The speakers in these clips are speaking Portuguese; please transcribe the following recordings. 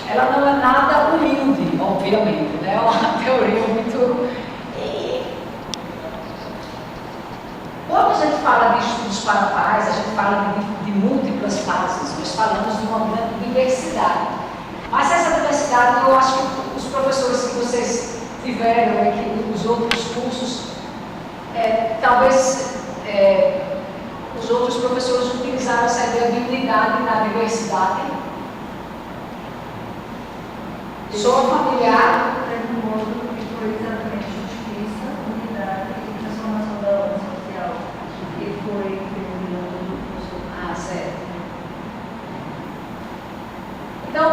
ela não é nada humilde, obviamente, né? É uma teoria muito... Quando a gente fala de estudos para a paz, a gente fala de múltiplas fases, nós falamos de uma grande diversidade. Mas essa diversidade, eu acho que os professores que vocês tiveram aqui, os outros cursos, talvez os outros professores utilizaram essa ideia de unidade na diversidade. Sou familiar. Teve um módulo que foi exatamente justiça, unidade e transformação da ordem social, que foi terminando no curso. Ah, certo. Então,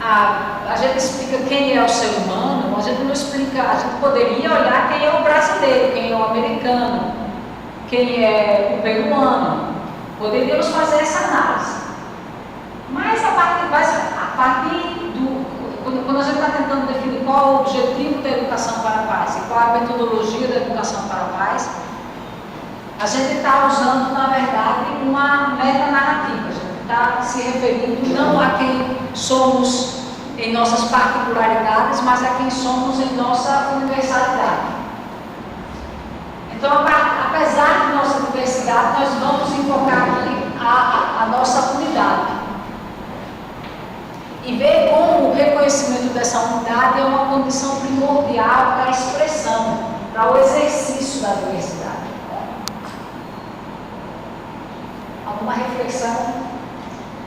a gente explica quem é o ser humano, a gente não explica, a gente poderia olhar quem é o brasileiro, quem é o americano, quem é o peruano. Poderíamos fazer essa análise. Mas a partir do... Quando a gente está tentando definir qual é o objetivo da educação para a paz e qual é a metodologia da educação para a paz, a gente está usando, na verdade, uma metanarrativa. A gente está se referindo não a quem somos em nossas particularidades, mas a quem somos em nossa universalidade. Então, apesar de nossa diversidade, nós vamos enfocar aqui a nossa unidade. E ver como o reconhecimento dessa unidade é uma condição primordial para a expressão, para o exercício da diversidade. Alguma reflexão?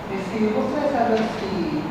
Você vai saber que